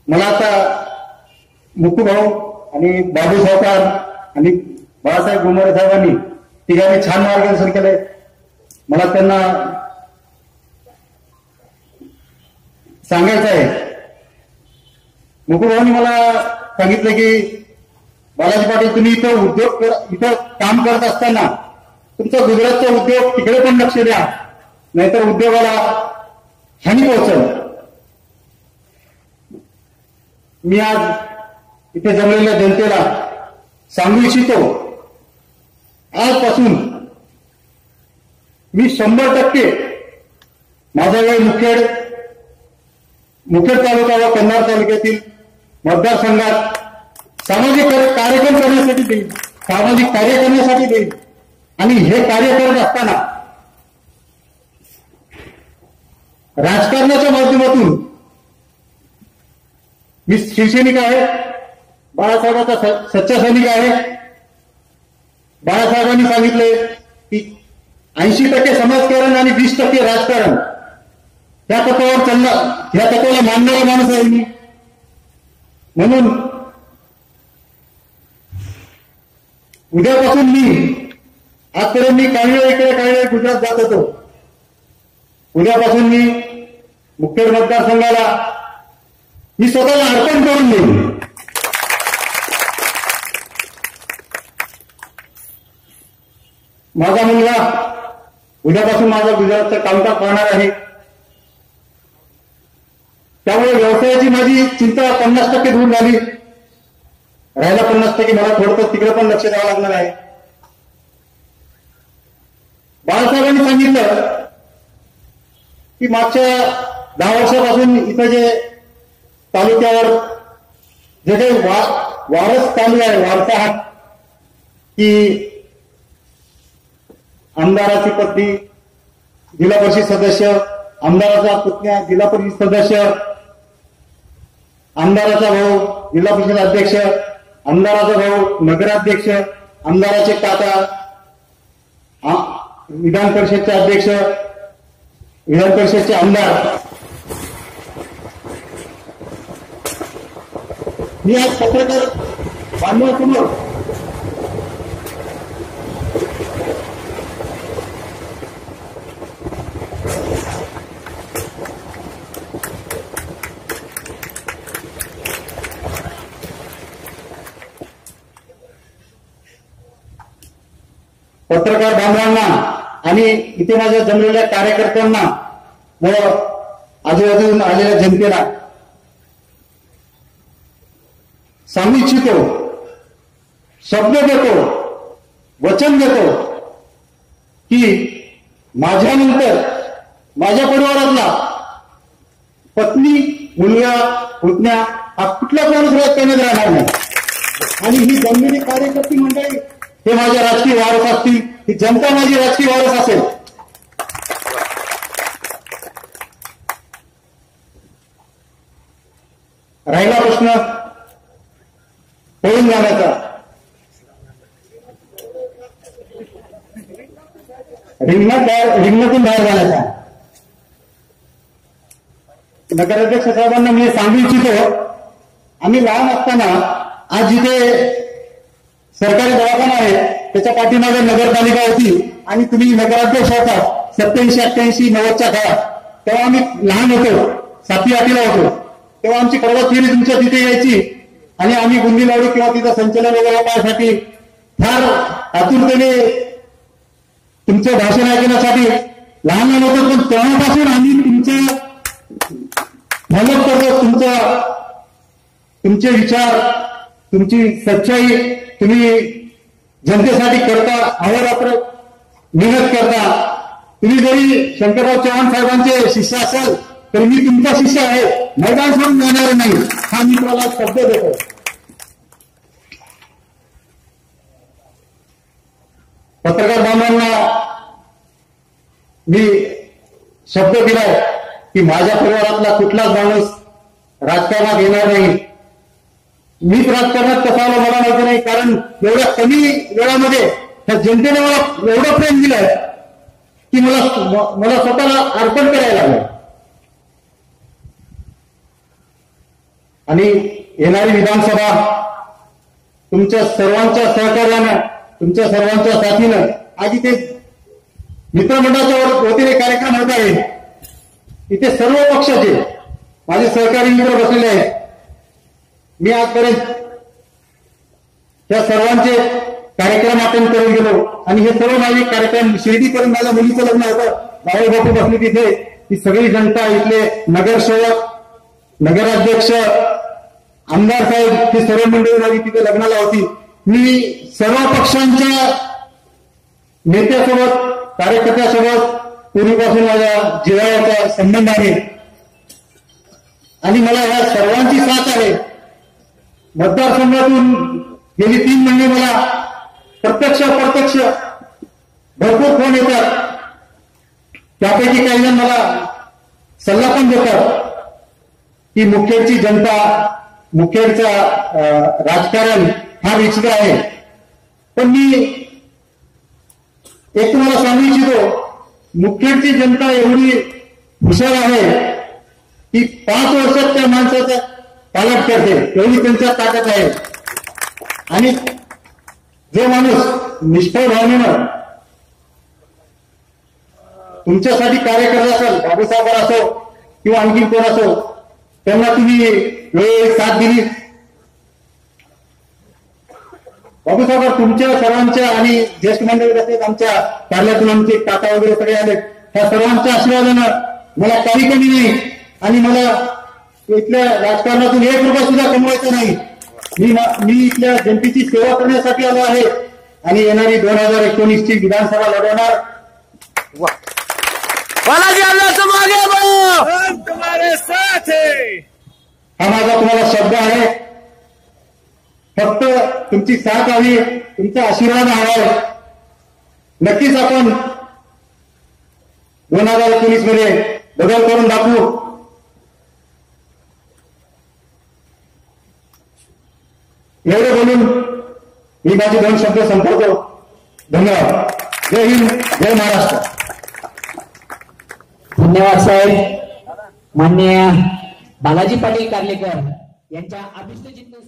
मला आता मुक्कू भाऊ आणि बाबू सावकार आणि बाळासाहेब गोमारे साहेबांनी तिघांनी छान मार्गदर्शन केलंय. मला त्यांना सांगायचं आहे. मुक्कू भाऊनी मला सांगितलं की बालाजी पाटील तुम्ही इथं काम करत असताना तुमचा गुजरातचा उद्योग तिकडे पण लक्ष द्या, नाहीतर उद्योगाला हानी पोहोचल. मी आज इथे जमलेल्या जनतेला सांगू इच्छितो, आजपासून मी 100% माझा वेळ मुखेड तालुका व कन्नड तालुक्यातील मतदारसंघात सामाजिक कार्यक्रम करण्यासाठी देईल, सामाजिक कार्य करण्यासाठी देईल. आणि हे कार्य करत असताना राजकारणाच्या माध्यमातून मी शिवसैनिक आहे, बाळासाहेबांचा सच्चा सैनिक आहे. बाळासाहेबांनी सांगितले की 80% समाजकारण आणि 20% राजकारण, त्या तत्वावर चालणार, या तत्वाला मानणारा माणूस आहे मी. म्हणून उद्यापासून आजपर्यंत मी काही वेळ इकडे काही वेळ गुजरात जात होतो. उद्यापासून मी मुखेड मतदारसंघाला मी स्वतःला अर्पण करून देईन. माझा मुलगा उद्यापासून माझं गुजरातचं कामकाज पाहणार आहे. त्यामुळे व्यवसायाची माझी चिंता 50% दूर झाली. राहिला 50% मला थोडंसं तिकडे पण लक्ष द्यावं लागणार आहे. बाळासाहेबांनी सांगितलं की मागच्या 10 वर्षापासून इथं जे तालुक्यावर जे काही वारस चालू आहे, वारसा हक्क, की आमदाराची पत्नी जिल्हा परिषद सदस्य, आमदाराचा पुतण्या जिल्हा परिषद सदस्य, आमदाराचा भाऊ जिल्हा परिषद अध्यक्ष, आमदाराचा भाऊ नगराध्यक्ष, आमदाराचे काका विधान परिषदचे अध्यक्ष, विधान परिषदचे आमदार. मी आज पत्रकार बांधवांसमोर पत्रकार बांधवांना आणि इथे माझ्या जमलेल्या कार्यकर्त्यांना व आजूबाजून आलेल्या जनतेला सांगू इच्छितो, शब्द देतो, वचन देतो की माझ्यानंतर माझ्या परिवारातला पत्नी, मुलगा, पुतण्या हा कुठल्याच माणूस राजकारणात राहणार नाही. आणि ही जमलेली कार्यकर्ती मंडळी हे माझे राजकीय वारस असतील, ही जनता माझी राजकीय वारस असेल. राहिला प्रश्न पळून जाण्याचा, रिंगणातून बाहेर जाण्याचा. नगराध्यक्ष साहेबांना मी सांगू इच्छितो, आम्ही लहान असताना आज जिथे सरकारी दवाखाना आहे त्याच्या पाठीमागे नगरपालिका होती आणि तुम्ही नगराध्यक्ष होता 87, 88, 90च्या काळात. तेव्हा आम्ही लहान होतो, 7वी 8वीला होतो. तेव्हा आमची प्रभात फेरी तुमच्या तिथे यायची आणि आम्ही बुंदी लावडी किंवा तिथं संचलन वगैरे पाहण्यासाठी फार आतुरतेने तुमचं भाषण ऐकण्यासाठी लहान लहान होतो. पण तेव्हापासून आम्ही तुमचं फॉलोअप करतो. तुमचे विचार, तुमची सच्चाई तुम्ही जनतेसाठी करता, अहोरात्र मेहनत करता. तुम्ही जरी शंकरराव चव्हाण साहेबांचे शिष्य असाल तर मी तुमचा शिष्य आहे, मैदान सोडून जाणार नाही हा मी तुम्हाला शब्द देतो. पत्रकार बांधवांना मी शब्द दिलाय की माझ्या परिवारातला कुठलाच माणूस राजकारणात येणार नाही. मीच राजकारणात कसा आलो मला माहिती नाही, कारण एवढ्या कमी वेळामध्ये त्या जनतेने मला एवढं प्रेम दिलंय की मला स्वतःला अर्पण करायला लागलं. आणि येणारी विधानसभा तुमच्या सर्वांच्या सहकार्यानं, तुमच्या सर्वांच्या साथीनं आज इथे मित्रमंडळाच्या वतीने कार्यक्रम होत आहे. इथे सर्व पक्षाचे माझे सहकारी मित्र बसलेले आहेत. मी आजपर्यंत त्या सर्वांचे कार्यक्रम अटेंड करून गेलो आणि हे सर्व माझे कार्यक्रम शिर्डीपर्यंत माझ्या मुलीचं लग्न होतं. बाबाई बापू बसले तिथे. ही सगळी जनता, इथले नगरसेवक, नगराध्यक्ष, आमदार साहेब, ही सर्व मंडळी माझी तिथे लग्नाला होती. मी सर्व पक्षांच्या नेत्यासोबत, कार्यकर्त्यासोबत पूर्वीपासून माझ्या जिव्हाळ्याचा संबंध आहे आणि मला या सर्वांची साथ आहे. मतदारसंघातून गेली 3 महिने मला प्रत्यक्ष अप्रत्यक्ष भरपूर फोन येतात. त्यापैकी काही जण मला सल्ला पण देतात की मुखेडची जनता, मुखेडचा राजकारण हा विचित्र आहे. पण मी एक तुम्हाला सांगू इच्छितो, मुखेडची जनता एवढी हुशार आहे की 5 वर्षात त्या माणसाचा पालट करते, एवढी त्यांच्यात ताकद आहे. आणि जो माणूस निष्ठा भावनेनं तुमच्यासाठी कार्य करत असेल, बाबूसाहेब असो किंवा आणखी कोण असो, त्यांना तुम्ही वेळ साथ दिली. बाबूसाहेब तुमच्या सर्वांच्या आणि ज्येष्ठ मंडळी असतात, आमच्या कार्यालयातून आमचे काका वगैरे सगळे आले, त्या सर्वांच्या आशीर्वादानं मला काही कमी नाही आणि मला इथल्या राजकारणातून 1 रुपया सुद्धा कमवायचा नाही. मी इथल्या जनतेची सेवा करण्यासाठी आलो आहे आणि येणारी 2019 ची विधानसभा लढवणार. तुम्हारे साथ है, हा माझा तुम्हाला शब्द आहे. फक्त तुमची साथ हवी, तुमचा आशीर्वाद हवा आहे. नक्कीच आपण 2019 मध्ये बदल करून दाखवू. एवढे बोलून मी माझे 2 शब्द संपवतो. धन्यवाद. जय हिंद, जय महाराष्ट्र. धन्यवाद साहेब. माननीय बालाजी पाटील कार्लेकर यांच्या अभिष्ट चिंतन